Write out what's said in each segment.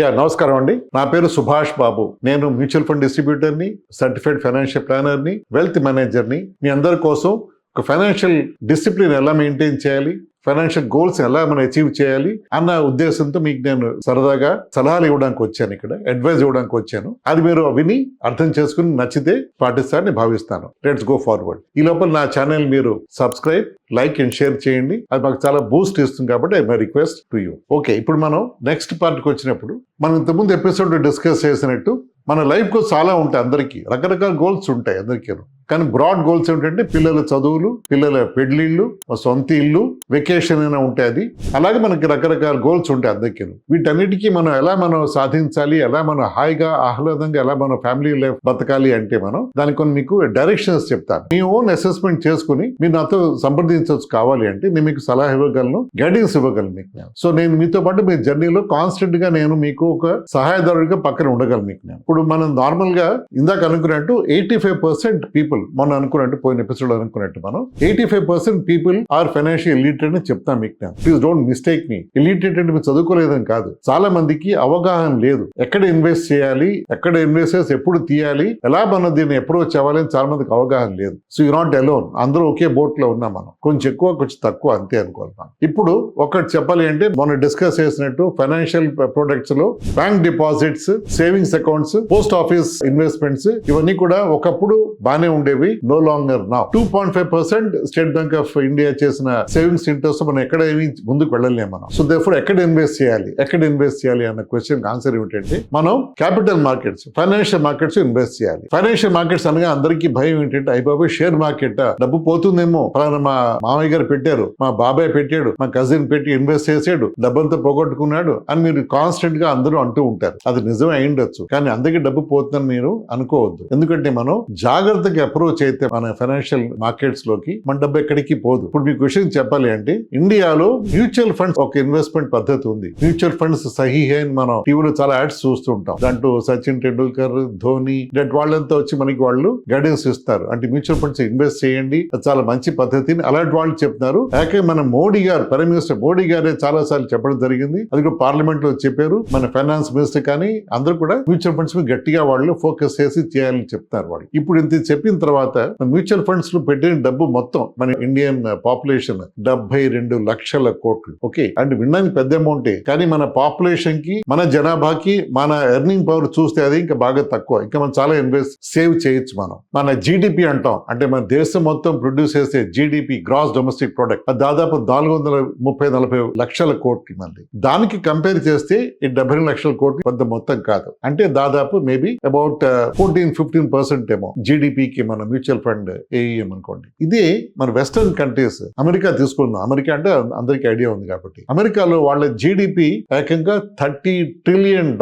నమస్కారం అండి. నా పేరు సుభాష్ బాబు. నేను మ్యూచువల్ ఫండ్ డిస్ట్రిబ్యూటర్ని, సర్టిఫైడ్ ఫైనాన్షియల్ ప్లానర్ని, వెల్త్ మేనేజర్ని. మీ అందరి కోసం ఒక ఫైనాన్షియల్ డిసిప్లిన్ ఎలా మెయింటైన్ చేయాలి, ఫైనాన్షియల్ గోల్స్ ఎలా మనం అచీవ్ చేయాలి అన్న ఉద్దేశంతో మీకు నేను సరదాగా సలహాలు ఇవ్వడానికి వచ్చాను, ఇక్కడ అడ్వైజ్ ఇవ్వడానికి వచ్చాను. అది మీరు విని అర్థం చేసుకుని నచ్చితే పాటిస్తారని భావిస్తాను. Let's go forward. ఈ లోపల నా ఛానల్ మీరు సబ్స్క్రైబ్, లైక్ అండ్ షేర్ చేయండి. అది మాకు చాలా బూస్ట్ ఇస్తుంది కాబట్టి my request to you. Okay, ఇప్పుడు మనం నెక్స్ట్ పార్ట్కి వచ్చినప్పుడు, మనం ఇంతకుముందు ఎపిసోడ్ డిస్కస్ చేసినట్టు మన లైఫ్ గోల్స్ చాలా ఉంటాయి. అందరికీ రకరకాల గోల్స్ ఉంటాయి అందరికీ. కానీ బ్రాడ్ గోల్స్ ఏంటంటే పిల్లల చదువులు, పిల్లల పెళ్లిళ్ళు, సొంత ఇల్లు, వెకేషన్ అయినా ఉంటాయి. అది అలాగే మనకి రకరకాల గోల్స్ ఉంటాయి అందరికీ. వీటన్నిటికీ మనం ఎలా సాధించాలి, ఎలా మనం హాయిగా ఆహ్లాదంగా ఎలా మన ఫ్యామిలీ లైఫ్ బతకాలి అంటే మనం దానికి కొన్ని మీకు డైరెక్షన్స్ చెప్తాను. మీ ఓన్ అసెస్మెంట్ చేసుకుని మీరు నాతో సంప్రదించవచ్చు. కావాలి అంటే నేను మీకు సలహా ఇవ్వగలను, గైడెన్స్ ఇవ్వగలను మీకు నేను. సో నేను మీతో పాటు మీ జర్నీలో కాన్స్టెంట్ గా నేను మీకు ఒక సహాయదారుడిగా పక్కన ఉండగలను మీకు నేను. ఇప్పుడు మనం నార్మల్ గా ఇందాక అనుకున్నట్టు 85% పీపుల్, మనం అనుకున్నట్టు పోయిన ఎపిసోడ్ అనుకున్నట్టు మనం 85% పీపుల్ ఆర్ ఫైనాన్షియల్ ఇలిటరేట్ అని చెప్తాను మీకు నేను. Please don't mistake me. Illiterate అంటే మీరు చదువుకోలేదని కాదు. చాలా మందికి అవగాహన లేదు. ఎక్కడ ఇన్వెస్ట్ చేయాలి, ఎక్కడ ఇన్వెస్టర్స్ ఎప్పుడు తీయాలి, ఎలా మనం దీన్ని అప్రోచ్ అవ్వాలి అని చాలా మందికి అవగాహన లేదు. So you not alone. అందరూ ఒకే బోట్ లో ఉన్నాం మనం. కొంచెం ఎక్కువ కొంచెం తక్కువ అంతే అనుకుంటున్నాం. ఇప్పుడు ఒకటి చెప్పాలి అంటే మనం డిస్కస్ చేసినట్టు ఫైనాన్షియల్ ప్రొడక్ట్స్ లో bank deposits, savings accounts, post office investments ఇవన్నీ కూడా ఒకప్పుడు బానే ఉండేవి. No longer now. 2.5% State Bank of India చేసిన సేవింగ్స్ ఇంట్రెస్ట్ మనం ఎక్కడ ఏమి ముందుకు వెళ్ళలేము మనం. సో దేర్ఫోర్ ఎక్కడ ఇన్వెస్ట్ చేయాలి అన్న క్వశ్చన్ ఆన్సర్ ఏమిటంటే మనం capital markets, financial markets invest చేయాలి. ఫైనాన్షియల్ మార్కెట్స్ అనగా అందరికీ భయం ఏంటంటే అయిపోయి షేర్ మార్కెట్ డబ్బు పోతుందేమో, పలానా మా మామయ్య గారు పెట్టారు, మా బాబాయ్ పెట్టాడు, మా కజిన్ పెట్టి ఇన్వెస్ట్ చేసాడు, డబ్బంతా పోగొట్టుకున్నాడు అని మీరు కాన్స్టెంట్ గా అందరూ అంటూ ఉంటారు. అది నిజమే అయిండొచ్చు, కానీ అందరికీ డబ్బు పోతుందని మీరు అనుకోవద్దు. ఎందుకంటే మనం జాగ్రత్తగా అప్రోచ్ అయితే మన ఫైనాన్షియల్ మార్కెట్స్ లోకి మన డబ్బు ఎక్కడికి పోదు. ఇప్పుడు మీకు విషయం చెప్పాలి అంటే ఇండియాలో మ్యూచువల్ ఫండ్స్ ఒక ఇన్వెస్ట్మెంట్ పద్ధతి ఉంది. మ్యూచువల్ ఫండ్స్ సహీ అని మనం టీవీలో చాలా యాడ్స్ చూస్తూ ఉంటాం. దాంట్లో సచిన్ టెండూల్కర్, ధోని వాళ్ళంతా వచ్చి మనకి వాళ్ళు గైడెన్స్ ఇస్తారు. అంటే మ్యూచువల్ ఫండ్స్ ఇన్వెస్ట్ చేయండి, అది చాలా మంచి పద్ధతిని అలాంటి వాళ్ళు చెప్తున్నారు. యాకే మన మోడీ గారు, ప్రైమ్ మినిస్టర్ మోడీ గారే చాలా సార్లు చెప్పడం జరిగింది. అది కూడా పార్లమెంట్ లో చెప్పారు. మన ఫైనాన్స్ మినిస్టర్ కానీ అందరూ కూడా మ్యూచువల్ ఫండ్స్ మీద గట్టిగా వాళ్ళు ఫోకస్ చేసి చేయాలని చెప్తారు వాళ్ళు. ఇప్పుడు ఇంత చెప్పిన తర్వాత మ్యూచువల్ ఫండ్స్ లో పెట్టిన డబ్బు మొత్తం మన ఇండియన్ పాపులేషన్ 72 లక్షల కోట్లు. ఓకే, అంటే వినడానికి పెద్ద అమౌంటే, కానీ మన పాపులేషన్ కి, మన జనాభాకి, మన ఎర్నింగ్ పవర్ చూస్తే అది ఇంకా బాగా తక్కువ. ఇంకా మనం చాలా సేవ్ చేయొచ్చు. మన జీడిపి అంటాం, అంటే మన దేశం మొత్తం ప్రొడ్యూస్ చేసే జీడిపి, గ్రాస్ డొమెస్టిక్ ప్రొడక్ట్, అది దాదాపు 430-40 లక్షల కోట్లు. మంది దానికి కంపేర్ చేస్తే ఈ 72 లక్షల కోట్లు పెద్ద మొత్తం కాదు. అంటే దాదాపు మేబీ అబౌట్ 14-15% ఏమో జీడిపికి మన మ్యూచువల్ ఫండ్ ఏఈఎం అనుకోండి. ఇదే మన వెస్టర్న్ కంట్రీస్, అమెరికా తీసుకుందాం. అమెరికా అంటే అందరికి ఐడియా ఉంది కాబట్టి, అమెరికాలో వాళ్ళ జీడిపి ఏకంగా $30 ట్రిలియన్.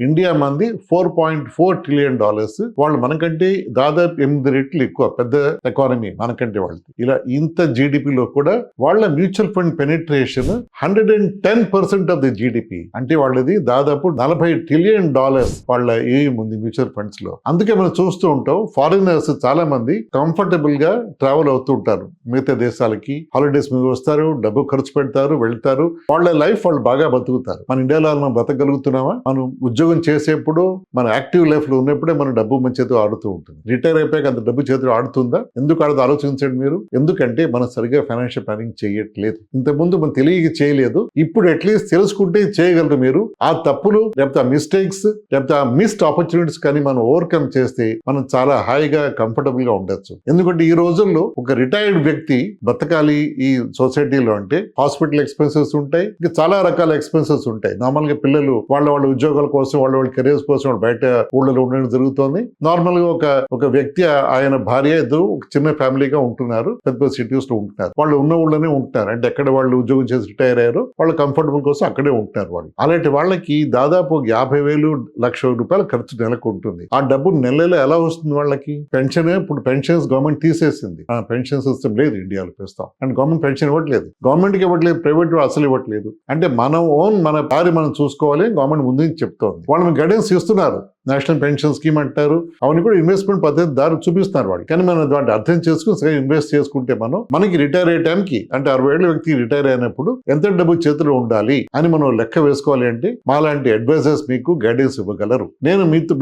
ఇండియా మంది $4.4 ట్రిలియన్. వాళ్ళు మనకంటే దాదాపు 8 రెట్లు ఎక్కువ పెద్ద ఎకానమీ మనకంటే వాళ్ళది. ఇలా ఇంత జీడిపిలో కూడా వాళ్ళ mutual fund penetration 110% of the GDP. అంటే వాళ్ళది దాదాపు $40 ట్రిలియన్ వాళ్ళ ఏఈఎం ఉంది మ్యూచువల్ ఫండ్స్ లో. అందుకే మనం చూస్తూ ఉంటాం ఫారినర్స్ చాలా మంది కంఫర్టబుల్ గా ట్రావెల్ అవుతూ ఉంటారు మిగతా దేశాలకి. హాలిడేస్ మీద వస్తారు, డబ్బు ఖర్చు పెడతారు, వెళ్తారు. వాళ్ళ లైఫ్ వాళ్ళు బాగా బతుకుతారు. మన ఇండియాలో మనం బతకగలుగుతున్నామా? మనం ఉద్యోగం చేసేప్పుడు, మన యాక్టివ్ లైఫ్ లో ఉన్నప్పుడే మన డబ్బు మన చేతిలో ఆడుతూ ఉంటుంది. రిటైర్ అయిపోయాక అంత డబ్బు చేతిలో ఆడుతుందా? ఎందుకు ఆడదు ఆలోచించండి మీరు. ఎందుకంటే మనం సరిగా ఫైనాన్షియల్ ప్లానింగ్ చేయట్లేదు. ఇంతకుముందు మనం తెలియక చేయలేదు. ఇప్పుడు అట్లీస్ట్ తెలుసుకుంటే చేయగలరు మీరు. ఆ తప్పులు లేకపోతే ఆ మిస్టేక్స్ లేకపోతే ఆ మిస్డ్ ఆపర్చునిటీస్ కానీ మనం ఓవర్కమ్ చేస్తే మనం చాలా హాయిగా కంఫర్టబుల్ గా ఉండొచ్చు. ఎందుకంటే ఈ రోజుల్లో ఒక రిటైర్డ్ వ్యక్తి బతకాలి ఈ సొసైటీలో అంటే హాస్పిటల్ ఎక్స్పెన్సెస్ ఉంటాయి, ఇంకా చాలా రకాల ఎక్స్పెన్సెస్ ఉంటాయి. నార్మల్ గా పిల్లలు వాళ్ళ ఉద్యోగాల కోసం, వాళ్ళ కెరీర్స్ కోసం బయట ఊళ్ళలో ఉండడం జరుగుతుంది. నార్మల్ గా ఒక వ్యక్తి, ఆయన భార్య, ఇద్దరు ఒక చిన్న ఫ్యామిలీగా ఉంటున్నారు, పెద్ద సిటీస్ లో ఉంటున్నారు. వాళ్ళు ఉన్న ఊళ్ళోనే ఉంటున్నారు. అంటే ఎక్కడ వాళ్ళు ఉద్యోగం చేసి రిటైర్ అయ్యారు, వాళ్ళు కంఫర్టబుల్ కోసం అక్కడే ఉంటున్నారు వాళ్ళు. అలాంటి వాళ్ళకి దాదాపు 50,000 లక్ష రూపాయల ఖర్చు నెలకు ఉంటుంది. ఆ డబ్బు నెలలో ఎలా వస్తుంది వాళ్ళకి? పెన్షన్. ఇప్పుడు పెన్షన్స్ గవర్నమెంట్ తీసేసింది. పెన్షన్ సిస్టమ్ లేదు ఇండియాలో ప్రస్తుతం. అండ్ గవర్నమెంట్ పెన్షన్ ఇవ్వట్లేదు, గవర్నమెంట్కి ఇవ్వట్లేదు, ప్రైవేట్ అసలు ఇవ్వట్లేదు. అంటే మన ఓన్ మన దారి మనం చూసుకోవాలి, గవర్నమెంట్ ముందు చెప్తోంది. వాళ్ళు గైడెన్స్ ఇస్తున్నారు. నేషనల్ పెన్షన్ స్కీమ్ అంటారు, అవన్నీ కూడా ఇన్వెస్ట్మెంట్ పద్ధతి దారి చూపిస్తున్నారు వాళ్ళు. కానీ మనం వాటిని అర్థం చేసుకుని సరే ఇన్వెస్ట్ చేసుకుంటే మనకి రిటైర్ అయ్యే టైంకి అంటే 60 ఏళ్ళ వ్యక్తి రిటైర్ అయినప్పుడు ఎంత డబ్బు చేతిలో ఉండాలి అని మనం లెక్క వేసుకోవాలి. అంటే మాలాంటి అడ్వైజర్స్ మీకు గైడెన్స్ ఇవ్వగలరు.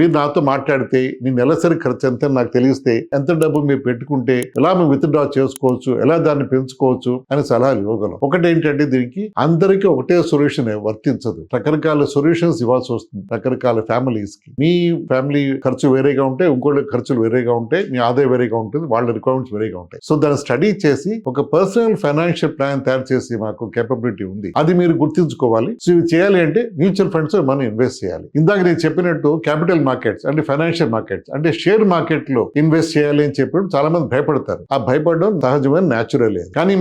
మీరు నాతో మాట్లాడితే మీ నెలసరి ఖర్చు ఎంత నాకు తెలిస్తే ఎంత డబ్బు మీరు పెట్టుకుంటే ఎలా మేము విత్డ్రా చేసుకోవచ్చు, ఎలా దాన్ని పెంచుకోవచ్చు అని సలహాలు ఇవ్వగలం. ఒకటి ఏంటంటే దీనికి అందరికీ ఒకటే సొల్యూషన్ వర్తించదు, రకరకాల సొల్యూషన్స్ ఇవ్వాల్సి వస్తుంది రకరకాల ఫ్యామిలీస్ కి. మీ ఫ్యామిలీ ఖర్చు వేరేగా ఉంటాయి, ఇంకోటి ఖర్చులు వేరేగా ఉంటాయి, మీ ఆదాయం వేరేగా ఉంటుంది, వాళ్ళ రిక్వైర్మెంట్స్ వేరేగా ఉంటాయి. సో దాన్ని స్టడీ చేసి ఒక పర్సనల్ ఫైనాన్షియల్ ప్లాన్ తయారు చేసి మాకు కేపబిలిటీ ఉంది, అది మీరు గుర్తించుకోవాలి. సో ఇవి చేయాలి అంటే మ్యూచువల్ ఫండ్స్ మనం ఇన్వెస్ట్ చేయాలి. ఇందాక నేను చెప్పినట్టు క్యాపిటల్ మార్కెట్స్ అంటే ఫైనాన్షియల్ మార్కెట్స్ అంటే షేర్ మార్కెట్ లో ఇన్వెస్ట్ చేయాలి అని చెప్పినప్పుడు చాలా మంది భయపడతారు. ఆ భయపడడం సహజమైన న్యాచురల్. కానీ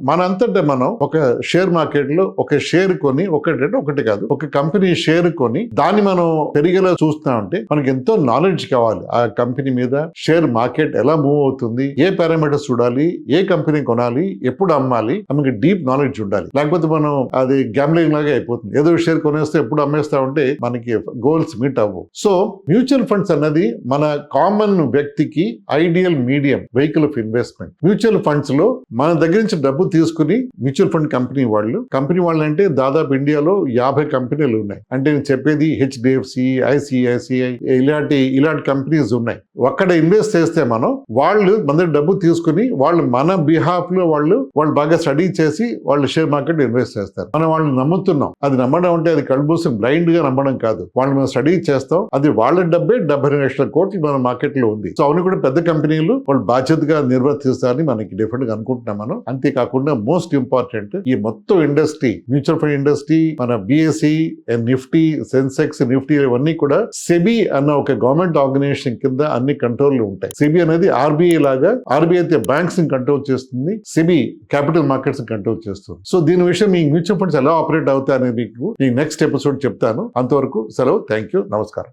మనంతటా మనం ఒక షేర్ మార్కెట్ లో ఒక షేర్ కొని ఒకటి కాదు ఒక కంపెనీ షేర్ కొని దాన్ని మనం పెరిగేలా చూస్తున్నామంటే మనకి ఎంతో నాలెడ్జ్ కావాలి. ఆ కంపెనీ మీద షేర్ మార్కెట్ ఎలా మూవ్ అవుతుంది, ఏ పారామీటర్స్ చూడాలి, ఏ కంపెనీ కొనాలి, ఎప్పుడు అమ్మాలి, మనకి డీప్ నాలెడ్జ్ ఉండాలి. లేకపోతే మనం అది గ్యాంబ్లింగ్ లాగా అయిపోతుంది. ఏదో షేర్ కొనేస్తే ఎప్పుడు అమ్మేస్తా ఉంటే మనకి గోల్స్ మీట్ అవ్వవు. సో మ్యూచువల్ ఫండ్స్ అన్నది మన కామన్ వ్యక్తికి ideal medium vehicle of investment. Mutual funds లో మన దగ్గర నుంచి డబ్బు తీసుకుని మ్యూచువల్ ఫండ్ కంపెనీ వాళ్ళు అంటే దాదాపు ఇండియాలో 50 కంపెనీలు ఉన్నాయి. అంటే నేను చెప్పేది హెచ్డిఎఫ్సి, ఐసిఐసిఐ ఇలాంటి కంపెనీస్ ఉన్నాయి. అక్కడ ఇన్వెస్ట్ చేస్తే వాళ్ళు మన డబ్బు తీసుకుని వాళ్ళు మన బిహాఫ్ లో వాళ్ళు బాగా స్టడీ చేసి వాళ్ళు షేర్ మార్కెట్ ఇన్వెస్ట్ చేస్తారు. మనం వాళ్ళని నమ్ముతున్నాం. అది నమ్మడం అంటే అది కళ్ళబూసి బ్లైండ్ గా నమ్మడం కాదు. వాళ్ళు మనం స్టడీ చేస్తాం. అది వాళ్ళ డబ్బే 72 లక్షల కోట్లు మన మార్కెట్ లో ఉంది. సో అవన్నీ కూడా పెద్ద కంపెనీలు వాళ్ళు బాధ్యతగా నిర్వర్తిస్తారని మనకి డిఫరెంట్ గా అనుకుంటున్నాం మనం. అంతేకాకుండా మోస్ట్ ఇంపార్టెంట్ ఈ మొత్తం ఇండస్ట్రీ, మ్యూచువల్ ఫండ్ ఇండస్ట్రీ, మన బిఎస్సి, నిఫ్టీ, సెన్సెక్స్, నిఫ్టీ ఇవన్నీ కూడా సెబీ అన్న ఒక గవర్నమెంట్ ఆర్గనైజేషన్ కింద అన్ని కంట్రోల్ ఉంటాయి. సెబీ అనేది ఆర్బీఐ లాగా, ఆర్బీఐ అయితే బ్యాంక్స్ ని కంట్రోల్ చేస్తుంది, సెబీ క్యాపిటల్ మార్కెట్స్ ని కంట్రోల్ చేస్తుంది. సో దీని విషయం మీ మ్యూచువల్ ఫండ్స్ ఎలా ఆపరేట్ అవుతాయి అనేది మీకు ఈ నెక్స్ట్ ఎపిసోడ్ చెప్తాను. అంతవరకు సెలవు. Thank you. నమస్కారం.